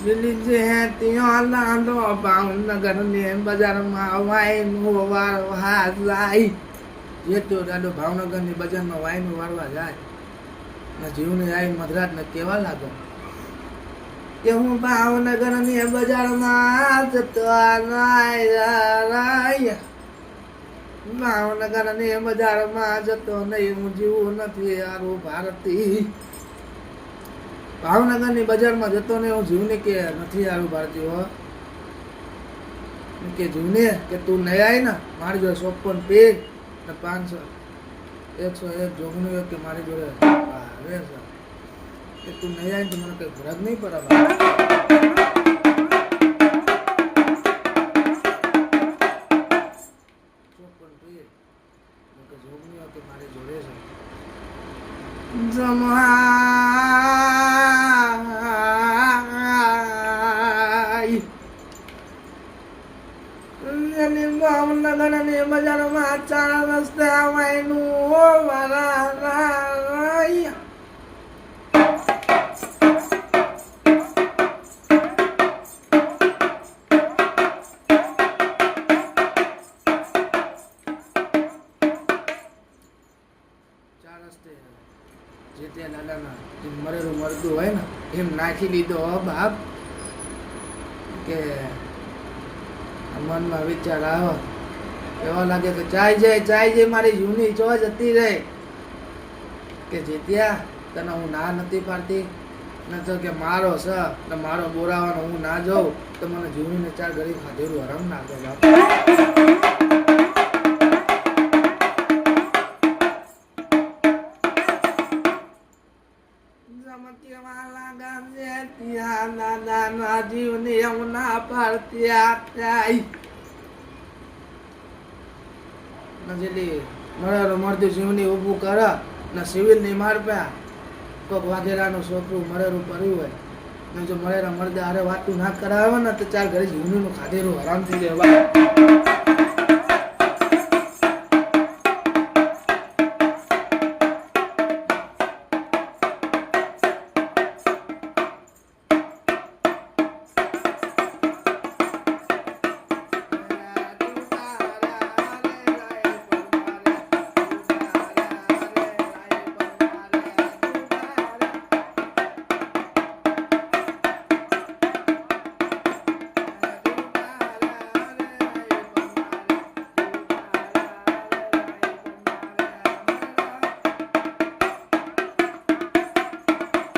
દિલ્હી જે ત્યાં લાંડો ભાવનગર ને બજારમાં વાઈનું વારવા જાય. જે તો દાદો ભાવનગર ની બજારમાં વાઈનું વારવા જાય ને જીવને આવી મધરાત ને કેવા લાગો કે હું ભાવનગર ની બજારમાં જતો ભાવનગર ની બજારમાં જતો નહીં હું જીવું નથી યારું ભારતી. ભાવનગર ની બજારમાં જતો ને હું જીવને કે નથી આવ્યું ભારતીય કે જીવને કે તું નહીં આવી ને મારી જોડે 54 પેજ ને 500 101 જોગનું કે મારી જોડે આવે છે કે તું નહીં આવી તો મને કઈ ફરક નહીં પડે. મારી જોડે છે ભાવનગર ની બજારમાં 4 રસ્તા વાયનું વારા. જે ત્યાં દાદાના જે મરેલું મરદું હોય ને એમ નાખી દીધો બાપ કે મનમાં વિચાર આવો એવા લાગે કે ચાય જાય મારી જૂની ચો જતી રહે કે જેત્યા તને હું ના નથી પાડતી ન તો કે મારો છે ને મારો બોરાવાનો હું ના જાઉં તો મને જૂનીને 4 ઘડી ખાધેલું હરમ ના દે બાપ. જીવની હું ના પાડતી જેટલી મળતું જીવની ઊભું કર ને સિવિલ ની માર પ્યા કોક વાઘેરાનું છોકરું મળેલું પડ્યું હોય ને જો મળેલા મળદે હારે વાતું ના કરાવે ને તો 4 ઘરે જીવની નું ખાધેલું આરામ થઈ જાય.